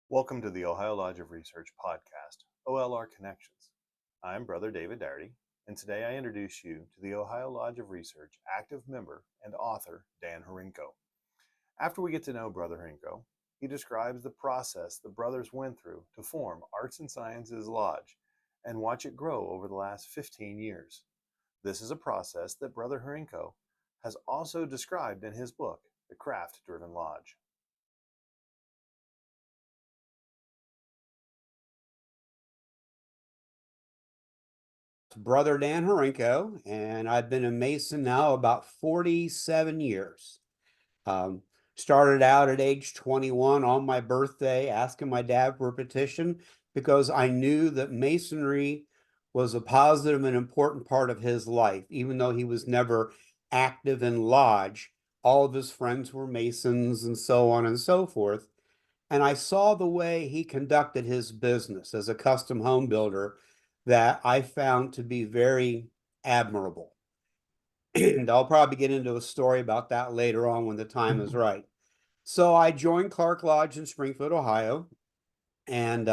Welcome to the Ohio Lodge of Research podcast, OLR Connections. I'm Brother David Doherty, and today I introduce you to the Ohio Lodge of Research active member and author Dan Hrinko. After we get to know Brother Hrinko, he describes the process the brothers went through to form Arts and Sciences Lodge and watch it grow over the last 15 years. This is a process that Brother Hrinko has also described in his book, The Craft Driven Lodge. Brother Dan Hrinko, and I've been a Mason now about 47 years. Um, Started out at age 21 on my birthday, asking my dad for a petition because I knew that Masonry was a positive and important part of his life, even though he was never active in lodge. All of his friends were Masons and so on and so forth. And I saw the way he conducted his business as a custom home builder that I found to be very admirable. And I'll probably get into a story about that later on when the time is right. So I joined Clark Lodge in Springfield, Ohio, and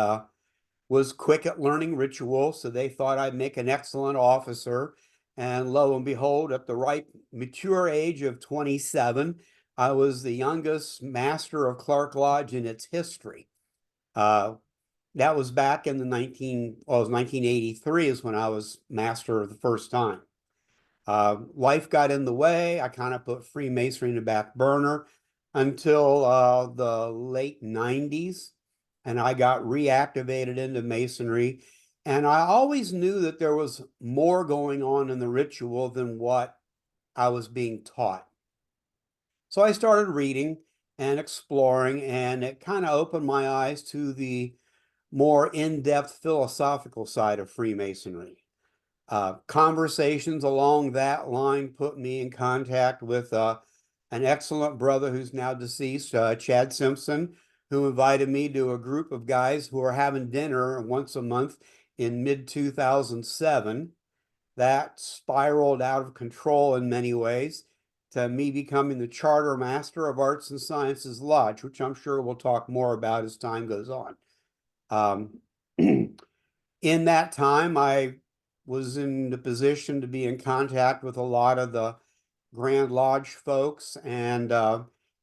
was quick at learning ritual. So they thought I'd make an excellent officer. And lo and behold, at the ripe, mature age of 27, I was the youngest master of Clark Lodge in its history. Uh, that was back in the 1983 is when I was master the first time. Life got in the way. I kind of put Freemasonry in the back burner until the late 90s, and I got reactivated into Masonry. And I always knew that there was more going on in the ritual than what I was being taught. So I started reading and exploring, and it kind of opened my eyes to the more in-depth philosophical side of Freemasonry. Conversations along that line put me in contact with an excellent brother who's now deceased, Chad Simpson, who invited me to a group of guys who are having dinner once a month in mid 2007. That spiraled out of control in many ways to me becoming the charter master of Arts and Sciences Lodge, which I'm sure we'll talk more about as time goes on. Um, in that time, I was in the position to be in contact with a lot of the Grand Lodge folks and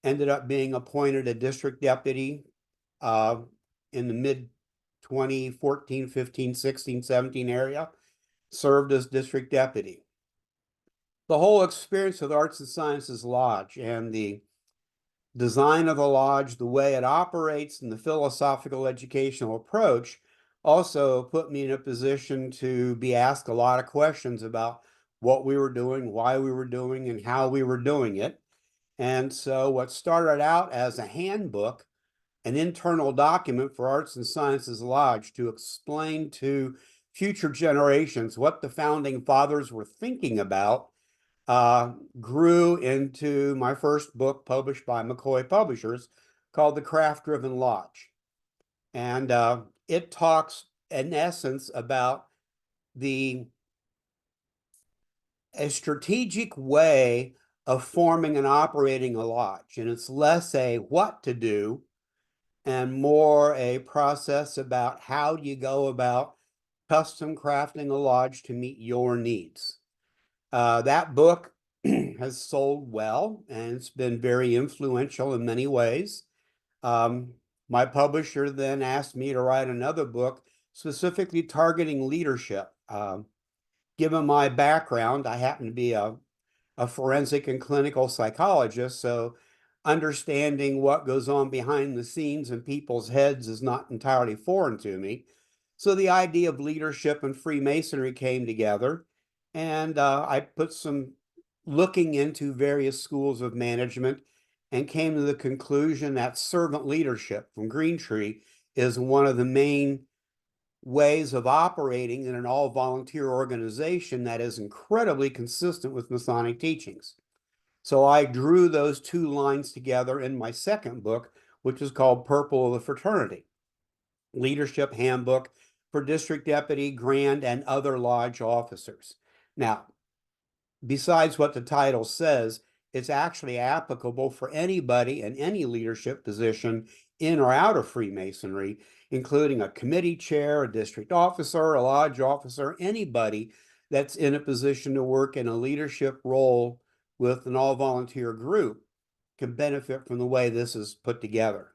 ended up being appointed a district deputy uh, in the mid 2014, 15, 16, 17 area, served as district deputy. The whole experience with Arts and Sciences Lodge and the design of the lodge, the way it operates, and the philosophical educational approach also put me in a position to be asked a lot of questions about what we were doing, why we were doing, and how we were doing it. And so what started out as a handbook, an internal document for Arts and Sciences Lodge to explain to future generations what the founding fathers were thinking about, grew into my first book published by McCoy Publishers called The Craft Driven Lodge. And it talks, in essence, about a strategic way of forming and operating a lodge. And it's less a what to do and more a process about how do you go about custom crafting a lodge to meet your needs. That book has sold well, and it's been very influential in many ways. Um, my publisher then asked me to write another book specifically targeting leadership. Given my background, I happen to be a forensic and clinical psychologist, so understanding what goes on behind the scenes in people's heads is not entirely foreign to me. So the idea of leadership and Freemasonry came together, and I put some looking into various schools of management and came to the conclusion that servant leadership from Greentree is one of the main ways of operating in an all-volunteer organization that is incredibly consistent with Masonic teachings. So I drew those two lines together in my second book, which is called Purple of the Fraternity, Leadership Handbook for District Deputy, Grand, and other Lodge officers. Now, besides what the title says, it's actually applicable for anybody in any leadership position in or out of Freemasonry, including a committee chair, a district officer, a lodge officer, anybody that's in a position to work in a leadership role with an all-volunteer group can benefit from the way this is put together.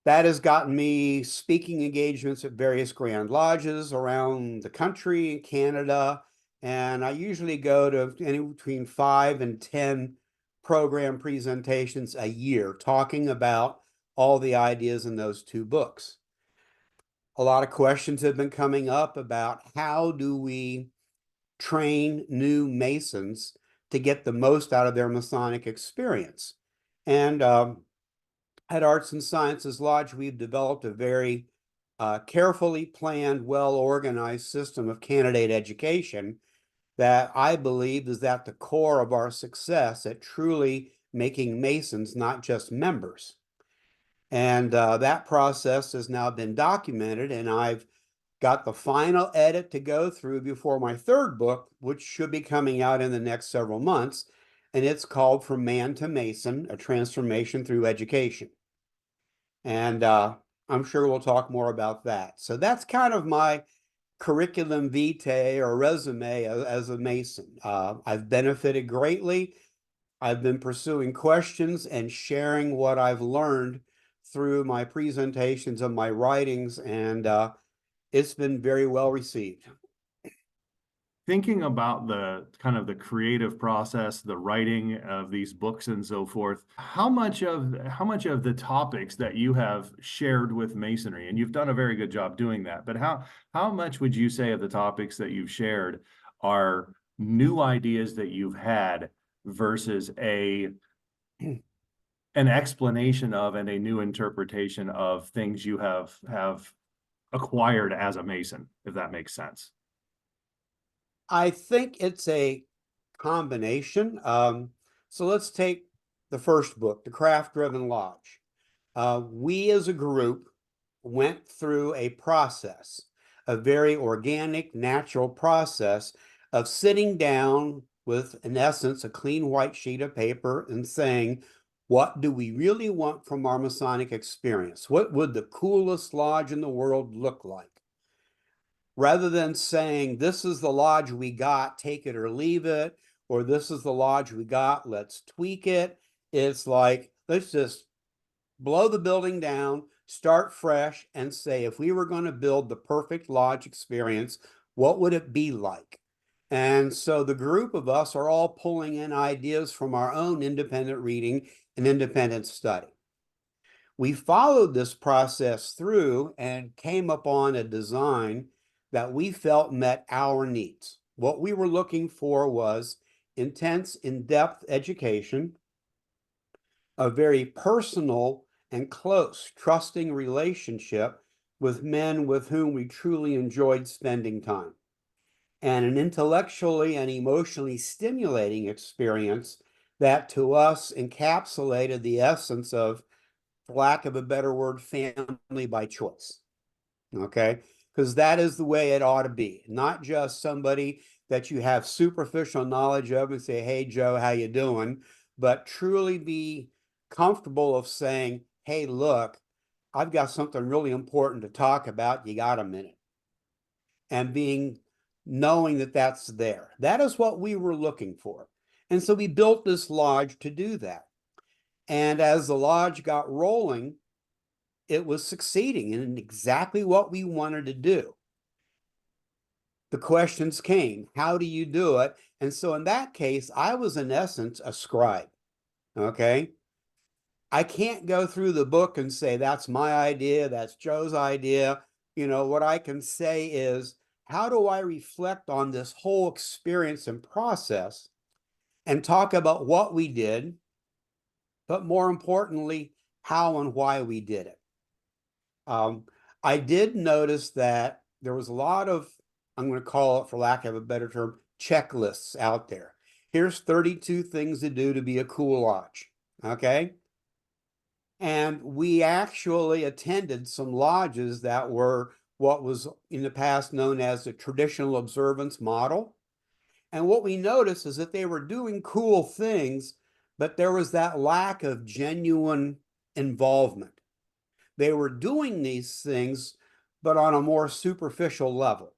That has gotten me speaking engagements at various Grand Lodges around the country and Canada. And I usually go to anywhere between 5 and 10 program presentations a year talking about all the ideas in those two books. A lot of questions have been coming up about how do we train new Masons to get the most out of their Masonic experience. And at Arts and Sciences Lodge, we've developed a very carefully planned, well-organized system of candidate education that I believe is at the core of our success at truly making Masons not just members. And that process has now been documented, and I've got the final edit to go through before my third book, which should be coming out in the next several months. And it's called From Man to Mason, A Transformation Through Education. And I'm sure we'll talk more about that. So that's kind of my curriculum vitae or resume as a Mason. I've benefited greatly. I've been pursuing questions and sharing what I've learned through my presentations and my writings, and it's been very well received. Thinking about the kind of the creative process, the writing of these books and so forth, how much of the topics that you have shared with Masonry, and you've done a very good job doing that, but how much would you say of the topics that you've shared are new ideas that you've had versus an explanation of and a new interpretation of things you have acquired as a Mason, if that makes sense? I think it's a combination. So let's take the first book, The Craft Driven Lodge. We as a group went through a process, a very organic, natural process of sitting down with, in essence, a clean white sheet of paper and saying, what do we really want from our Masonic experience? What would the coolest lodge in the world look like? Rather than saying, this is the lodge we got, take it or leave it, or this is the lodge we got, let's tweak it. It's like, let's just blow the building down, start fresh, and say, if we were going to build the perfect lodge experience, what would it be like? And so the group of us are all pulling in ideas from our own independent reading and independent study. We followed this process through and came upon a design that we felt met our needs. What we were looking for was intense, in-depth education, a very personal and close, trusting relationship with men with whom we truly enjoyed spending time, and an intellectually and emotionally stimulating experience that to us encapsulated the essence of, for lack of a better word, family by choice. Okay? Because that is the way it ought to be. Not just somebody that you have superficial knowledge of and say, hey, Joe, how you doing? But truly be comfortable of saying, hey, look, I've got something really important to talk about. You got a minute? And knowing that that's there. That is what we were looking for. And so we built this lodge to do that. And as the lodge got rolling, it was succeeding in exactly what we wanted to do. The questions came, how do you do it? And so in that case, I was in essence a scribe, okay? I can't go through the book and say, that's my idea, that's Joe's idea. You know, what I can say is, how do I reflect on this whole experience and process and talk about what we did, but more importantly, how and why we did it? I did notice that there was a lot of, I'm going to call it, for lack of a better term, checklists out there. Here's 32 things to do to be a cool lodge, okay? And we actually attended some lodges that were what was in the past known as the traditional observance model. And what we noticed is that they were doing cool things, but there was that lack of genuine involvement. They were doing these things, but on a more superficial level.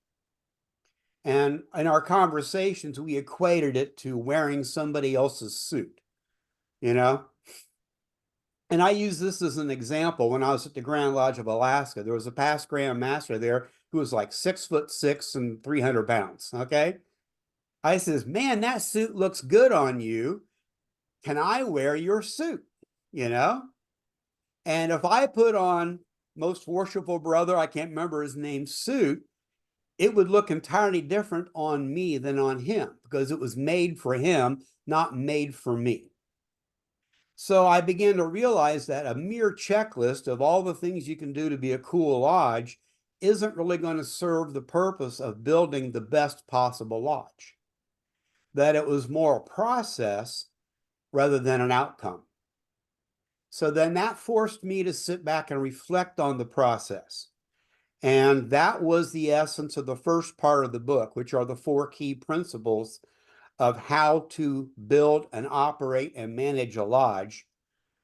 And in our conversations, we equated it to wearing somebody else's suit, you know? And I use this as an example. When I was at the Grand Lodge of Alaska, there was a past Grand Master there who was like 6'6" and 300 pounds. Okay. I says, man, that suit looks good on you. Can I wear your suit? You know? And if I put on Most Worshipful Brother, I can't remember his name, suit, it would look entirely different on me than on him because it was made for him, not made for me. So I began to realize that a mere checklist of all the things you can do to be a cool lodge isn't really going to serve the purpose of building the best possible lodge. That it was more a process rather than an outcome. So then that forced me to sit back and reflect on the process. And that was the essence of the first part of the book, which are the 4 key principles of how to build and operate and manage a lodge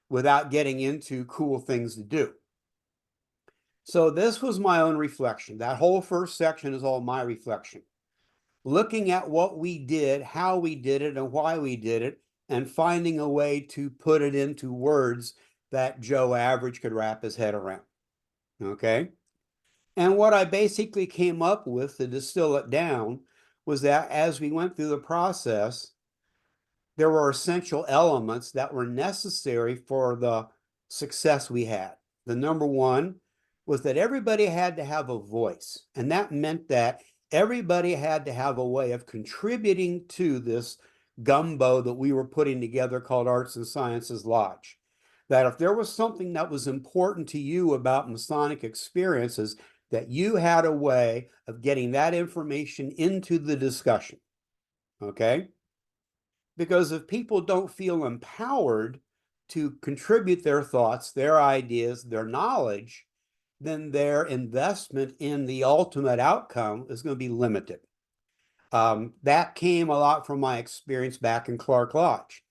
without getting into cool things to do. So this was my own reflection. That whole first section is all my reflection. Looking at what we did, how we did it, and why we did it, and finding a way to put it into words that Joe Average could wrap his head around. Okay? And what I basically came up with to distill it down was that as we went through the process, there were essential elements that were necessary for the success we had. The number one was that everybody had to have a voice. And that meant that everybody had to have a way of contributing to this gumbo that we were putting together called Arts and Sciences Lodge. That if there was something that was important to you about Masonic experiences, that you had a way of getting that information into the discussion. Okay? Because if people don't feel empowered to contribute their thoughts, their ideas, their knowledge, then their investment in the ultimate outcome is going to be limited. That came a lot from my experience back in Clark Lodge.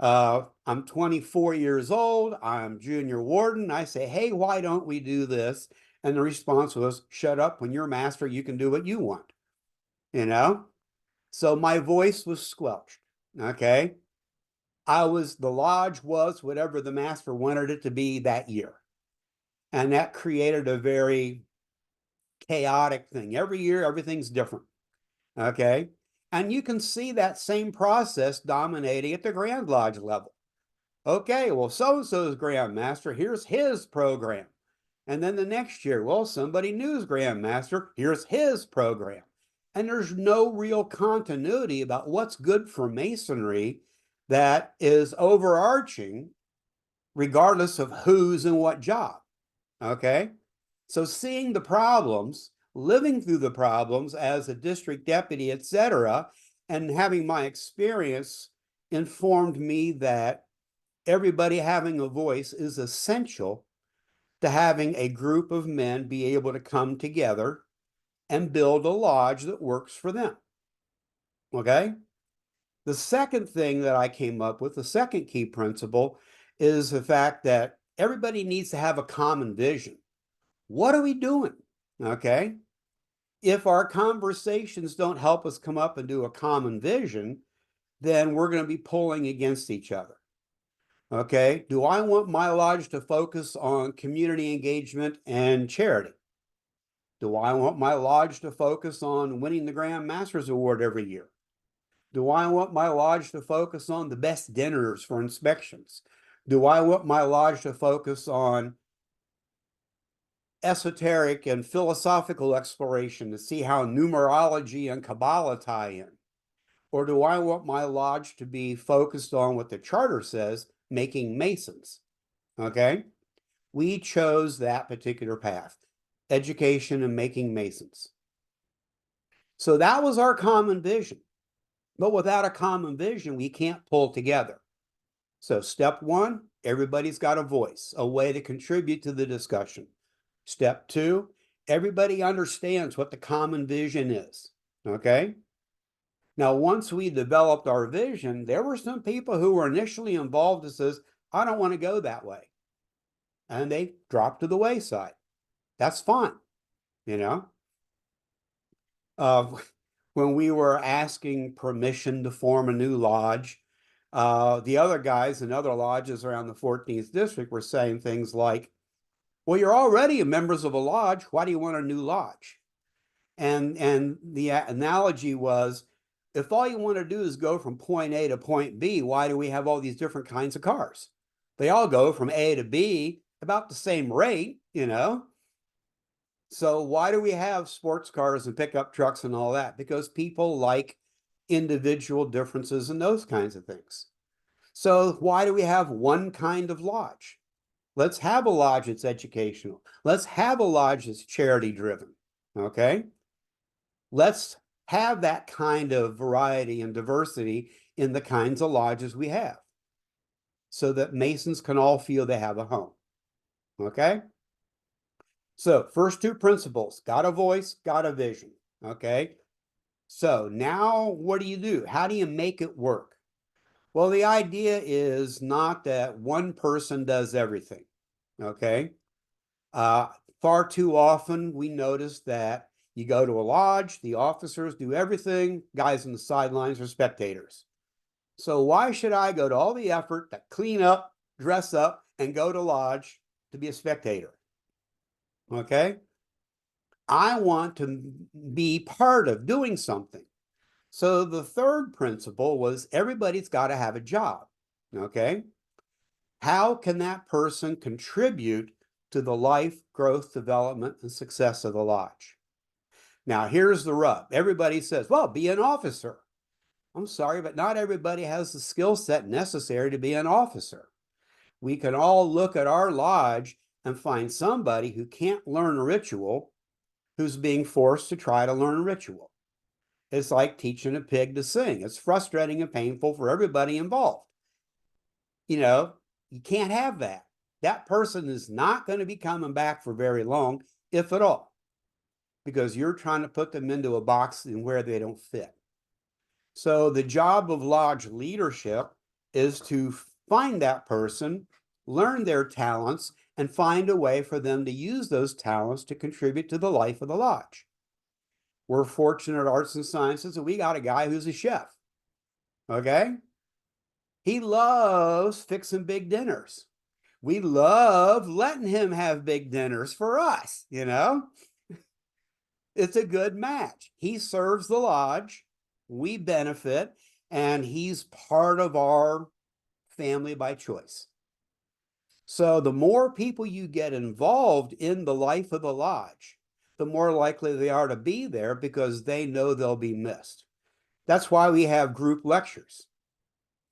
I'm 24 years old. I'm junior warden. I say, hey, why don't we do this? And the response was, shut up. When you're master, you can do what you want. You know? So my voice was squelched. Okay? The lodge was whatever the master wanted it to be that year. And that created a very chaotic thing. Every year, everything's different. Okay? And you can see that same process dominating at the Grand Lodge level. Okay, well, so-and-so's Grand Master, here's his program. And then the next year, well, somebody new's Grand Master, here's his program. And there's no real continuity about what's good for Masonry that is overarching, regardless of who's in what job. Okay? So seeing the problems, living through the problems as a district deputy, etc., and having my experience informed me that everybody having a voice is essential to having a group of men be able to come together and build a lodge that works for them. Okay? The second thing that I came up with, the second key principle, is the fact that everybody needs to have a common vision. What are we doing? Okay? If our conversations don't help us come up and do a common vision, then we're going to be pulling against each other. Okay? Do I want my lodge to focus on community engagement and charity? Do I want my lodge to focus on winning the Grand Masters Award every year? Do I want my lodge to focus on the best dinners for inspections? Do I want my lodge to focus on esoteric and philosophical exploration to see how numerology and Kabbalah tie in? Or do I want my lodge to be focused on what the charter says, making Masons? Okay? We chose that particular path, education and making Masons. So that was our common vision. But without a common vision, we can't pull together. So step one, everybody's got a voice, a way to contribute to the discussion. Step two, everybody understands what the common vision is. Okay? Now, once we developed our vision, there were some people who were initially involved that says, I don't want to go that way. And they dropped to the wayside. That's fine, you know. Uh, when we were asking permission to form a new lodge, the other guys in other lodges around the 14th district were saying things like, well, you're already members of a lodge. Why do you want a new lodge? And the analogy was, if all you want to do is go from point A to point B, why do we have all these different kinds of cars? They all go from A to B about the same rate, you know? So why do we have sports cars and pickup trucks and all that? Because people like individual differences and those kinds of things. So why do we have one kind of lodge? Let's have a lodge that's educational. Let's have a lodge that's charity driven. Okay. Let's have that kind of variety and diversity in the kinds of lodges we have so that Masons can all feel they have a home. Okay. So first two principles, got a voice, got a vision. Okay. So now what do? How do you make it work? Well, the idea is not that one person does everything. Okay. Far too often we notice that you go to a lodge, the officers do everything, guys on the sidelines are spectators. So why should I go to all the effort to clean up, dress up, and go to lodge to be a spectator? Okay. I want to be part of doing something. So the third principle was everybody's got to have a job. Okay. How can that person contribute to the life, growth, development, and success of the lodge? Now, here's the rub. Everybody says, well, be an officer. I'm sorry, but not everybody has the skill set necessary to be an officer. We can all look at our lodge and find somebody who can't learn a ritual who's being forced to try to learn a ritual. It's like teaching a pig to sing. It's frustrating and painful for everybody involved. You know, you can't have that. That person is not going to be coming back for very long, if at all, because you're trying to put them into a box in where they don't fit. So the job of lodge leadership is to find that person, learn their talents, and find a way for them to use those talents to contribute to the life of the lodge. We're fortunate at Arts and Sciences that we got a guy who's a chef. Okay? He loves fixing big dinners. We love letting him have big dinners for us, you know? It's a good match. He serves the lodge, we benefit, and he's part of our family by choice. So the more people you get involved in the life of the lodge, the more likely they are to be there because they know they'll be missed. That's why we have group lectures.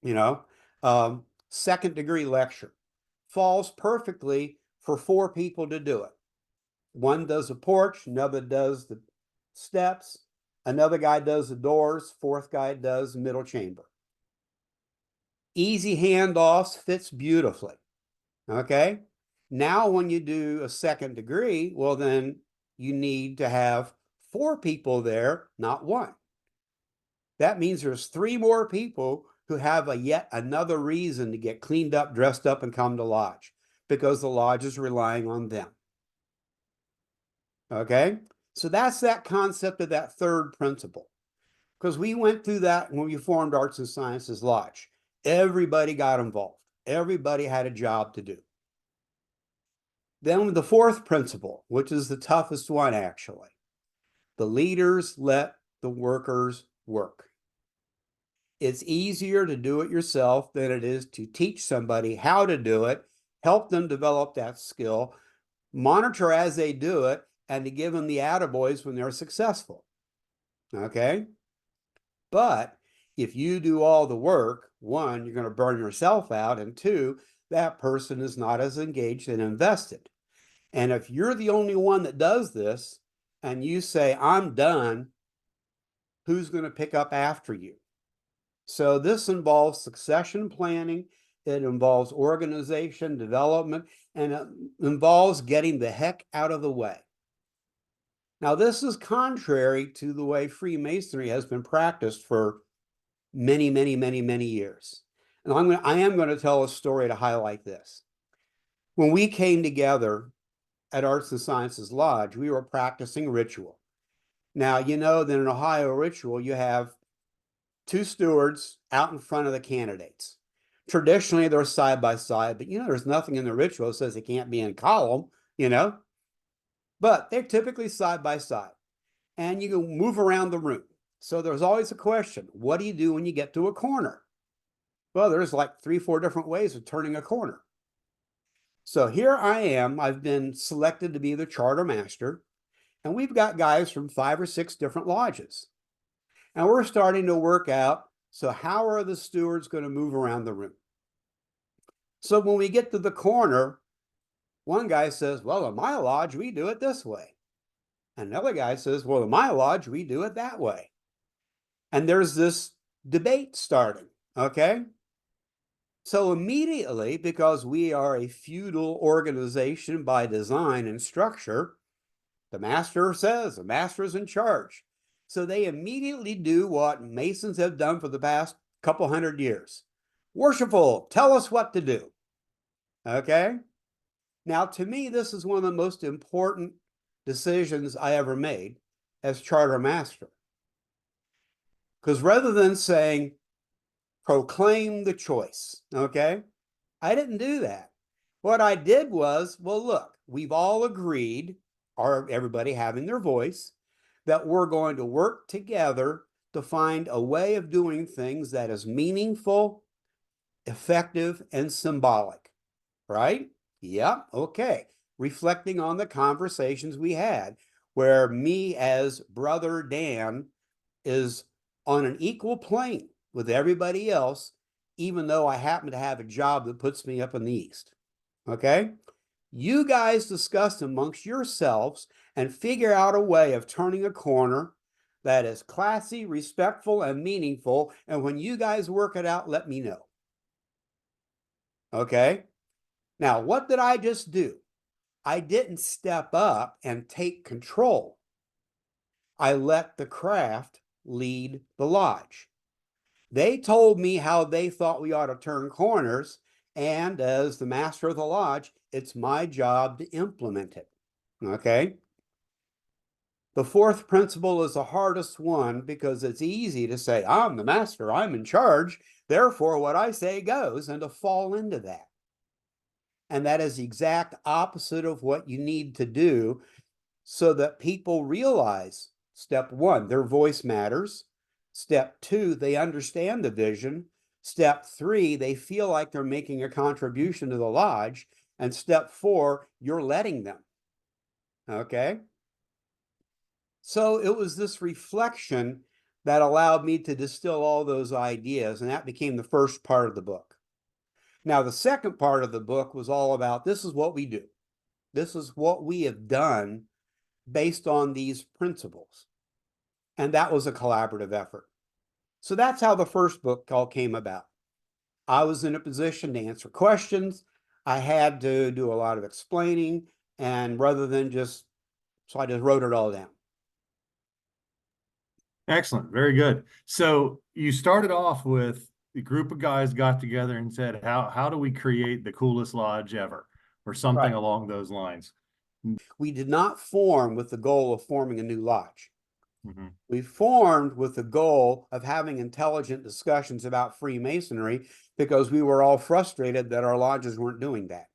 You know, second degree lecture falls perfectly for 4 people to do it. One does a porch, another does the steps, another guy does the doors, fourth guy does the middle chamber. Easy handoffs, fits beautifully. Okay. Now, when you do a second degree, well, then you need to have 4 people there, not 1. That means there's 3 more people who have yet another reason to get cleaned up, dressed up, and come to lodge because the lodge is relying on them. Okay. So that's that concept of that third principle. Because we went through that when we formed Arts and Sciences Lodge. Everybody got involved. Everybody had a job to do. Then the fourth principle, which is the toughest one actually, the leaders let the workers work. It's easier to do it yourself than it is to teach somebody how to do it, help them develop that skill, monitor as they do it, and to give them the attaboys when they're successful. Okay? But if you do all the work, 1, you're going to burn yourself out, and 2, that person is not as engaged and invested. And if you're the only one that does this and you say, I'm done, who's going to pick up after you? So this involves succession planning, it involves organization, development, and it involves getting the heck out of the way. Now, this is contrary to the way Freemasonry has been practiced for many, many, many, many years. And I am going to tell a story to highlight this. When we came together at Arts and Sciences Lodge, we were practicing ritual. Now, you know that in Ohio ritual, you have two stewards out in front of the candidates. Traditionally, they're side by side, but there's nothing in the ritual that says they can't be in column, but they're typically side by side. And you can move around the room. So there's always a question, what do you do when you get to a corner? Well, there's like 3-4 different ways of turning a corner. So here I am, I've been selected to be the charter master, and we've got guys from 5 or 6 different lodges. And we're starting to work out, so how are the stewards going to move around the room? So when we get to the corner, one guy says, well, in my lodge, we do it this way. And another guy says, well, in my lodge, we do it that way. And there's this debate starting, okay? So immediately, because we are a feudal organization by design and structure, the master says the master is in charge. So they immediately do what Masons have done for the past couple hundred years. Worshipful, tell us what to do. Okay? Now, to me, this is one of the most important decisions I ever made as charter master. Because rather than saying, proclaim the choice, okay? I didn't do that. What I did was, well, look, we've all agreed, or everybody having their voice, that we're going to work together to find a way of doing things that is meaningful, effective, and symbolic, right? Yep, okay. Reflecting on the conversations we had, where me as Brother Dan is on an equal plane with everybody else, even though I happen to have a job that puts me up in the East. Okay? You guys discuss amongst yourselves and figure out a way of turning a corner that is classy, respectful, and meaningful. And when you guys work it out, let me know. Okay? Now, what did I just do? I didn't step up and take control. I let the craft lead the lodge. They told me how they thought we ought to turn corners, and as the master of the lodge, it's my job to implement it. Okay? The 4th principle is the hardest one because it's easy to say, I'm the master, I'm in charge, therefore what I say goes, and to fall into that. And that is the exact opposite of what you need to do so that people realize, step 1, their voice matters. Step 2, they understand the vision. Step 3, they feel like they're making a contribution to the lodge. And step 4, you're letting them. Okay? So it was this reflection that allowed me to distill all those ideas, and that became the first part of the book. Now, the second part of the book was all about, this is what we do. This is what we have done based on these principles. And that was a collaborative effort. So that's how the first book all came about. I was in a position to answer questions. I had to do a lot of explaining, and rather than so I just wrote it all down. Excellent. Very good. So you started off with a group of guys got together and said, how do we create the coolest lodge ever, or something along those lines? We did not form with the goal of forming a new lodge. Mm-hmm. We formed with the goal of having intelligent discussions about Freemasonry because we were all frustrated that our lodges weren't doing that.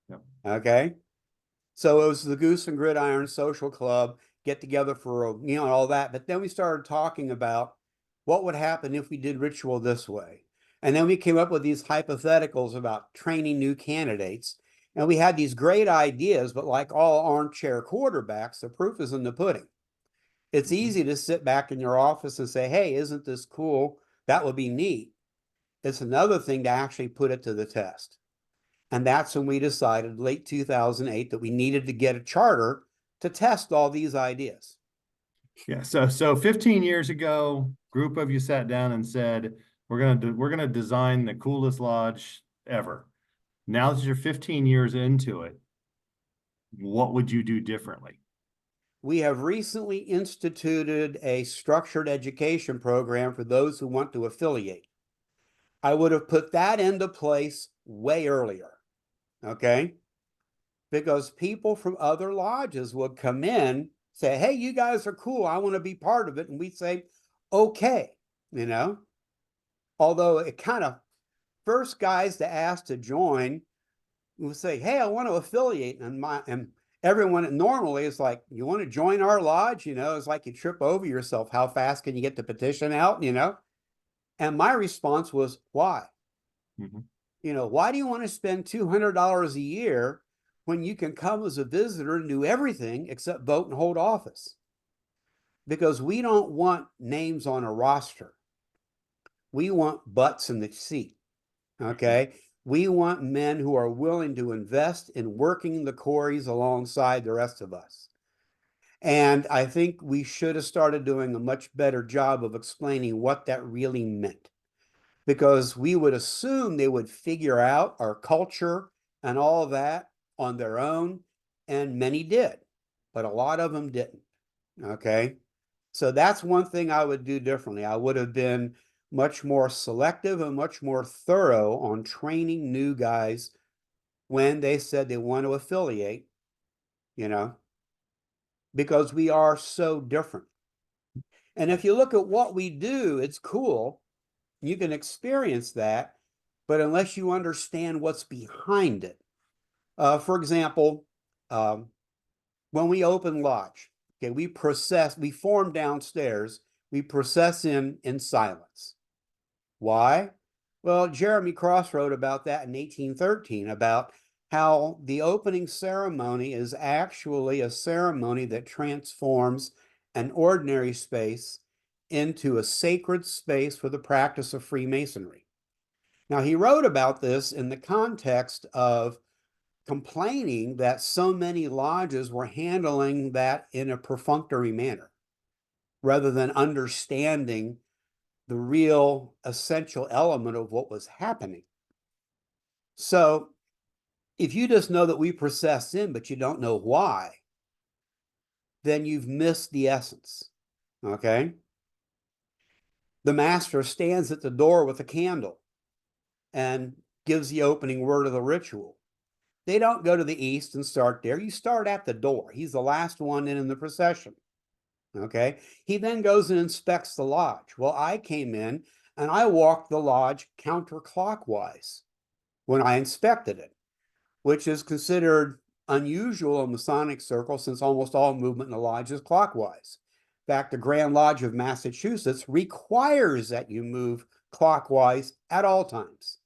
Yep. Okay? So it was the Goose and Gridiron Social Club, get together for, all that. But then we started talking about what would happen if we did ritual this way. And then we came up with these hypotheticals about training new candidates. And we had these great ideas, but like all armchair quarterbacks, the proof is in the pudding. It's easy to sit back in your office and say, hey, isn't this cool? That would be neat. It's another thing to actually put it to the test. And that's when we decided, late 2008, that we needed to get a charter to test all these ideas. Yeah. So 15 years ago, group of you sat down and said, we're gonna design the coolest lodge ever. Now that you're 15 years into it, what would you do differently? we have recently instituted a structured education program for those who want to affiliate. I would have put that into place way earlier, okay? Because people from other lodges would come in, say, hey, you guys are cool, I want to be part of it. And we'd say, okay, you know? Although it kind of, first guys to ask to join will say, hey, I want to affiliate. And everyone normally is like, you want to join our lodge? You know, it's like you trip over yourself. How fast can you get the petition out? You know? And my response was, why? Mhm. You know, why do you want to spend $200 a year when you can come as a visitor and do everything except vote and hold office? Because we don't want names on a roster. We want butts in the seat. Okay. We want men who are willing to invest in working the quarries alongside the rest of us. And I think we should have started doing a much better job of explaining what that really meant, because we would assume they would figure out our culture and all of that on their own. And many did, but a lot of them didn't. Okay. So that's one thing I would do differently. I would have been much more selective and much more thorough on training new guys when they said they want to affiliate, you know, because we are so different. And if you look at what we do, it's cool. You can experience that, but unless you understand what's behind it. For example, when we open lodge, okay, we form downstairs, we process in silence. Why? Well, Jeremy Cross wrote about that in 1813, about how the opening ceremony is actually a ceremony that transforms an ordinary space into a sacred space for the practice of Freemasonry. Now, he wrote about this in the context of complaining that so many lodges were handling that in a perfunctory manner rather than understanding the real essential element of what was happening. So if you just know that we process in, but you don't know why, then you've missed the essence, okay? The master stands at the door with a candle and gives the opening word of the ritual. They don't go to the east and start there. You start at the door. He's the last one in the procession, okay? He then goes and inspects the lodge. Well, I came in and I walked the lodge counterclockwise when I inspected it, which is considered unusual in Masonic circles since almost all movement in the lodge is clockwise. In fact, the Grand Lodge of Massachusetts requires that you move clockwise at all times,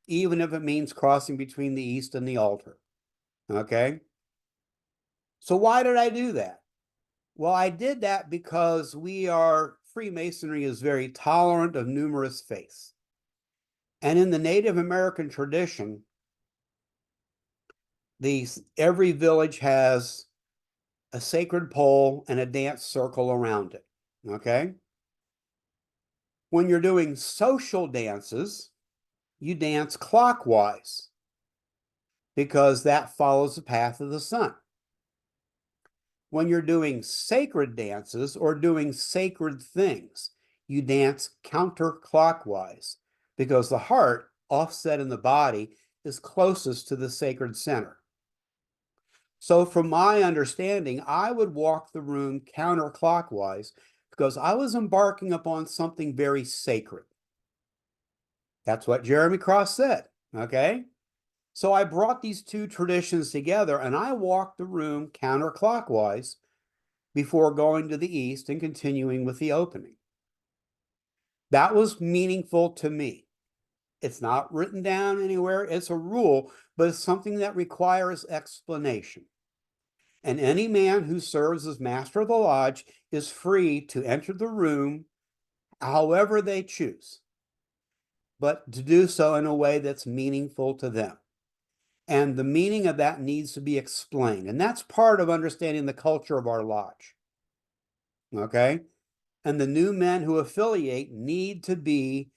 even if it means crossing between the east and the altar. Okay? So why did I do that? Well, I did that because Freemasonry is very tolerant of numerous faiths. And in the Native American tradition, every village has a sacred pole and a dance circle around it, okay? When you're doing social dances, you dance clockwise because that follows the path of the sun. When you're doing sacred dances or doing sacred things, you dance counterclockwise because the heart, offset in the body, is closest to the sacred center. So from my understanding, I would walk the room counterclockwise because I was embarking upon something very sacred. That's what Jeremy Cross said, okay? So I brought these two traditions together and I walked the room counterclockwise before going to the east and continuing with the opening. That was meaningful to me. It's not written down anywhere. It's a rule, but it's something that requires explanation. And any man who serves as master of the lodge is free to enter the room however they choose, but to do so in a way that's meaningful to them. And the meaning of that needs to be explained. And that's part of understanding the culture of our lodge. Okay? And the new men who affiliate need to be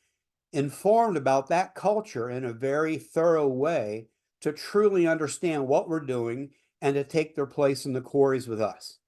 informed about that culture in a very thorough way to truly understand what we're doing and to take their place in the quarries with us.